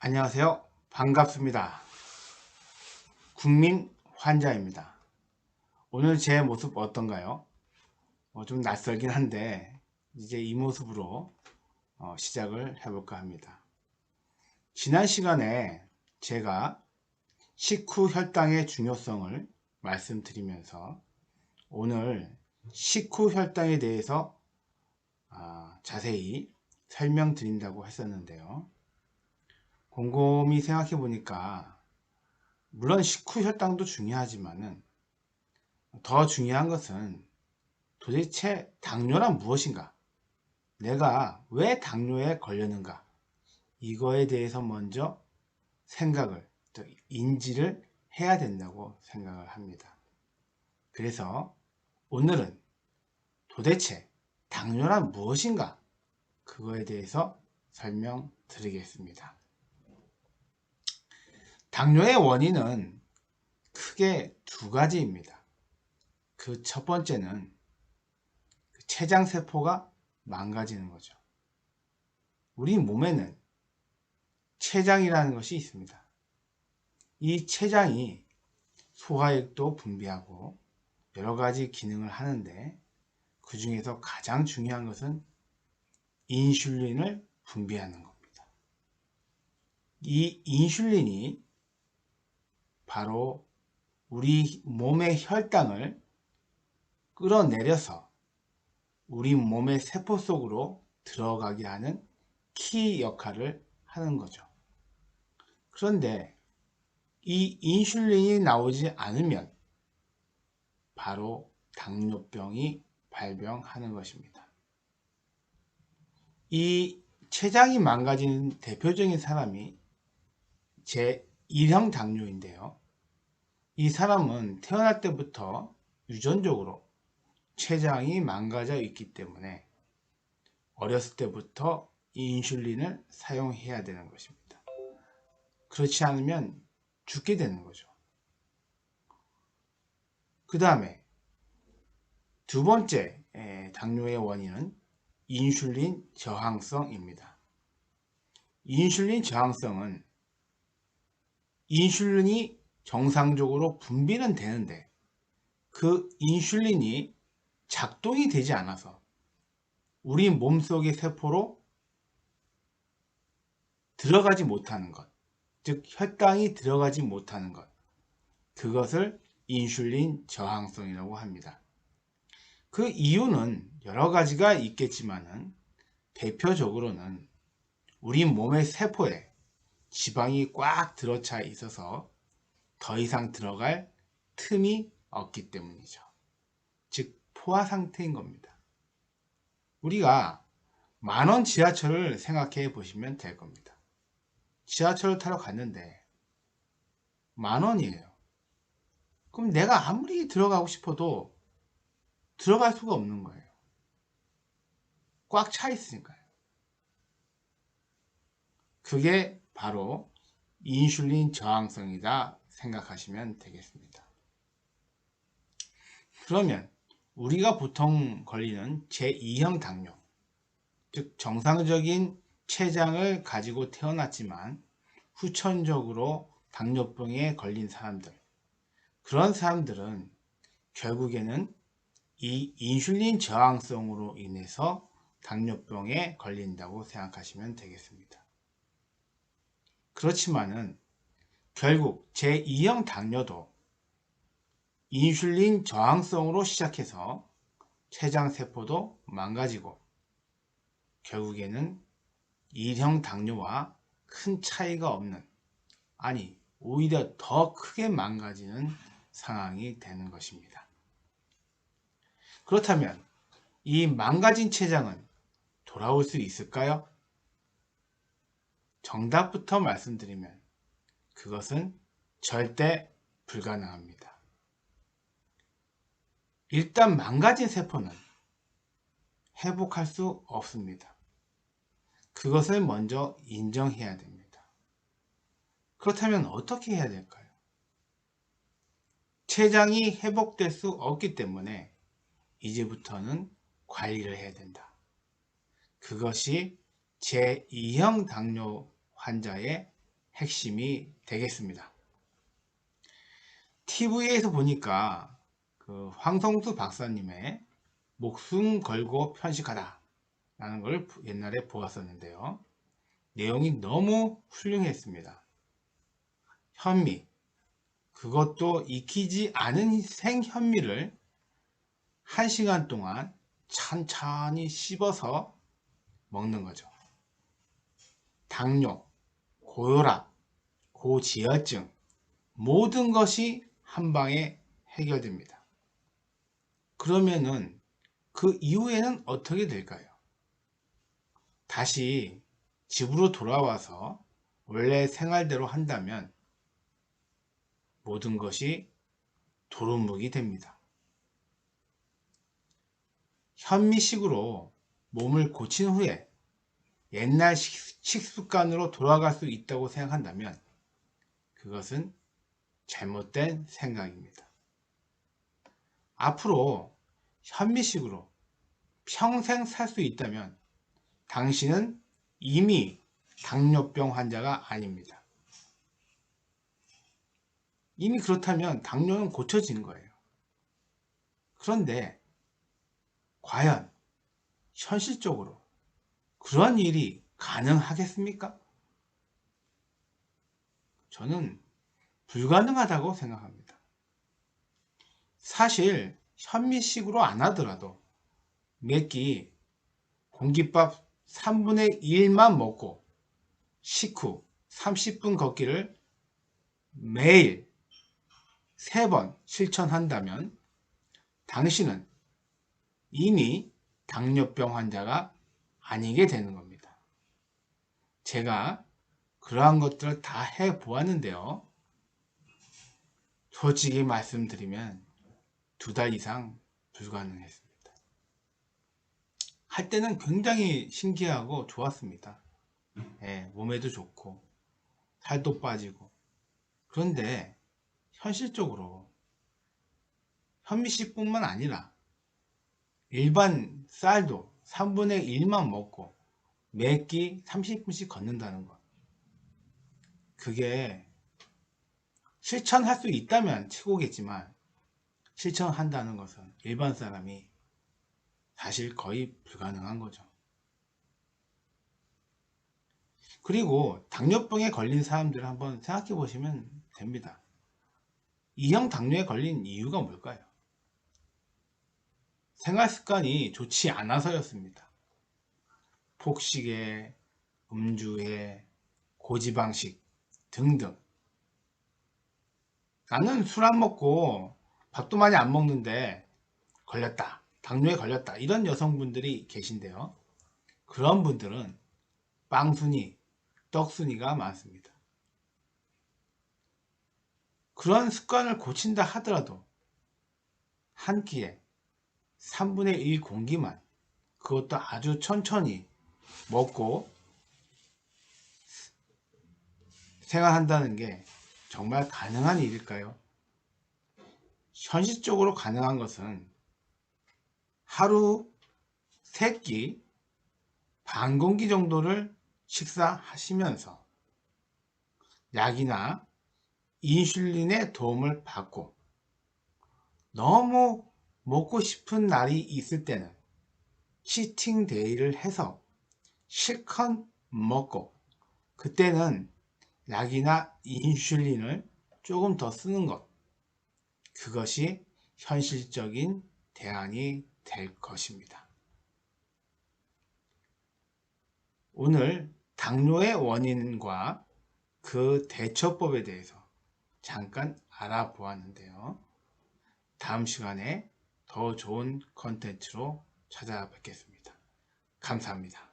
안녕하세요. 반갑습니다. 국민 환자입니다. 오늘 제 모습 어떤가요? 좀 낯설긴 한데 이제 이 모습으로 시작을 해볼까 합니다. 지난 시간에 제가 식후 혈당의 중요성을 말씀드리면서 오늘 식후 혈당에 대해서 자세히 설명드린다고 했었는데요. 곰곰이 생각해 보니까 물론 식후 혈당도 중요하지만은 더 중요한 것은 도대체 당뇨란 무엇인가? 내가 왜 당뇨에 걸렸는가? 이거에 대해서 먼저 생각을, 인지를 해야 된다고 생각을 합니다. 그래서 오늘은 도대체 당뇨란 무엇인가? 그거에 대해서 설명드리겠습니다. 당뇨의 원인은 크게 두 가지입니다. 그 첫 번째는 췌장세포가 망가지는 거죠. 우리 몸에는 췌장이라는 것이 있습니다. 이 췌장이 소화액도 분비하고 여러 가지 기능을 하는데 그 중에서 가장 중요한 것은 인슐린을 분비하는 겁니다. 이 인슐린이 바로 우리 몸의 혈당을 끌어내려서 우리 몸의 세포 속으로 들어가게 하는 키 역할을 하는 거죠. 그런데 이 인슐린이 나오지 않으면 바로 당뇨병이 발병하는 것입니다. 이 췌장이 망가진 대표적인 사람이 제1형 당뇨인데요. 이 사람은 태어날 때부터 유전적으로 췌장이 망가져 있기 때문에 어렸을 때부터 인슐린을 사용해야 되는 것입니다. 그렇지 않으면 죽게 되는 거죠. 그 다음에 두 번째 당뇨의 원인은 인슐린 저항성입니다. 인슐린 저항성은 인슐린이 정상적으로 분비는 되는데 그 인슐린이 작동이 되지 않아서 우리 몸속의 세포로 들어가지 못하는 것, 즉 혈당이 들어가지 못하는 것, 그것을 인슐린 저항성이라고 합니다. 그 이유는 여러 가지가 있겠지만은 대표적으로는 우리 몸의 세포에 지방이 꽉 들어차 있어서 더 이상 들어갈 틈이 없기 때문이죠. 즉 포화 상태인 겁니다. 우리가 만원 지하철을 생각해 보시면 될 겁니다. 지하철을 타러 갔는데 10,000원이에요. 그럼 내가 아무리 들어가고 싶어도 들어갈 수가 없는 거예요. 꽉 차 있으니까요. 그게 바로 인슐린 저항성이다 생각하시면 되겠습니다. 그러면 우리가 보통 걸리는 제2형 당뇨, 즉 정상적인 췌장을 가지고 태어났지만 후천적으로 당뇨병에 걸린 사람들, 그런 사람들은 결국에는 이 인슐린 저항성으로 인해서 당뇨병에 걸린다고 생각하시면 되겠습니다. 그렇지만은 결국 제2형 당뇨도 인슐린 저항성으로 시작해서 췌장세포도 망가지고 결국에는 1형 당뇨와 큰 차이가 없는, 아니 오히려 더 크게 망가지는 상황이 되는 것입니다. 그렇다면 이 망가진 췌장은 돌아올 수 있을까요? 정답부터 말씀드리면 그것은 절대 불가능합니다. 일단 망가진 세포는 회복할 수 없습니다. 그것을 먼저 인정해야 됩니다. 그렇다면 어떻게 해야 될까요? 췌장이 회복될 수 없기 때문에 이제부터는 관리를 해야 된다. 그것이 제2형 당뇨 환자의 핵심이 되겠습니다. TV에서 보니까 그 황성수 박사님의 목숨 걸고 편식하다 라는 걸 옛날에 보았었는데요. 내용이 너무 훌륭했습니다. 현미, 그것도 익히지 않은 생현미를 1시간 동안 천천히 씹어서 먹는 거죠. 당뇨, 고혈압, 고지혈증 모든 것이 한 방에 해결됩니다. 그러면은 그 이후에는 어떻게 될까요? 다시 집으로 돌아와서 원래 생활대로 한다면 모든 것이 도루묵이 됩니다. 현미식으로 몸을 고친 후에 옛날 식습관으로 돌아갈 수 있다고 생각한다면 그것은 잘못된 생각입니다. 앞으로 현미식으로 평생 살 수 있다면 당신은 이미 당뇨병 환자가 아닙니다. 이미 그렇다면 당뇨는 고쳐지는 거예요. 그런데 과연 현실적으로 그런 일이 가능하겠습니까? 저는 불가능하다고 생각합니다. 사실 현미식으로 안 하더라도 매끼 공깃밥 3분의 1만 먹고 식후 30분 걷기를 매일 3번 실천한다면 당신은 이미 당뇨병 환자가 아니게 되는 겁니다. 제가 그러한 것들을 다 해보았는데요. 솔직히 말씀드리면 2달 이상 불가능했습니다. 할 때는 굉장히 신기하고 좋았습니다. 몸에도 좋고 살도 빠지고. 그런데 현실적으로 현미식뿐만 아니라 일반 쌀도 3분의 1만 먹고 매끼 30분씩 걷는다는 것, 그게 실천할 수 있다면 최고겠지만 실천한다는 것은 일반 사람이 사실 거의 불가능한 거죠. 그리고 당뇨병에 걸린 사람들을 한번 생각해 보시면 됩니다. 2형 당뇨에 걸린 이유가 뭘까요? 생활습관이 좋지 않아서였습니다. 폭식에, 음주에, 고지방식 등등. 나는 술 안 먹고 밥도 많이 안 먹는데 걸렸다, 당뇨에 걸렸다, 이런 여성분들이 계신데요. 그런 분들은 빵순이, 떡순이가 많습니다. 그런 습관을 고친다 하더라도 한 끼에 3분의 1 공기만, 그것도 아주 천천히 먹고 생활한다는 게 정말 가능한 일일까요? 현실적으로 가능한 것은 하루 3끼 반 공기 정도를 식사하시면서 약이나 인슐린의 도움을 받고, 너무 먹고 싶은 날이 있을 때는 치팅 데이를 해서 실컷 먹고, 그때는 약이나 인슐린을 조금 더 쓰는 것, 그것이 현실적인 대안이 될 것입니다. 오늘 당뇨의 원인과 그 대처법에 대해서 잠깐 알아보았는데요. 다음 시간에 더 좋은 컨텐츠로 찾아뵙겠습니다. 감사합니다.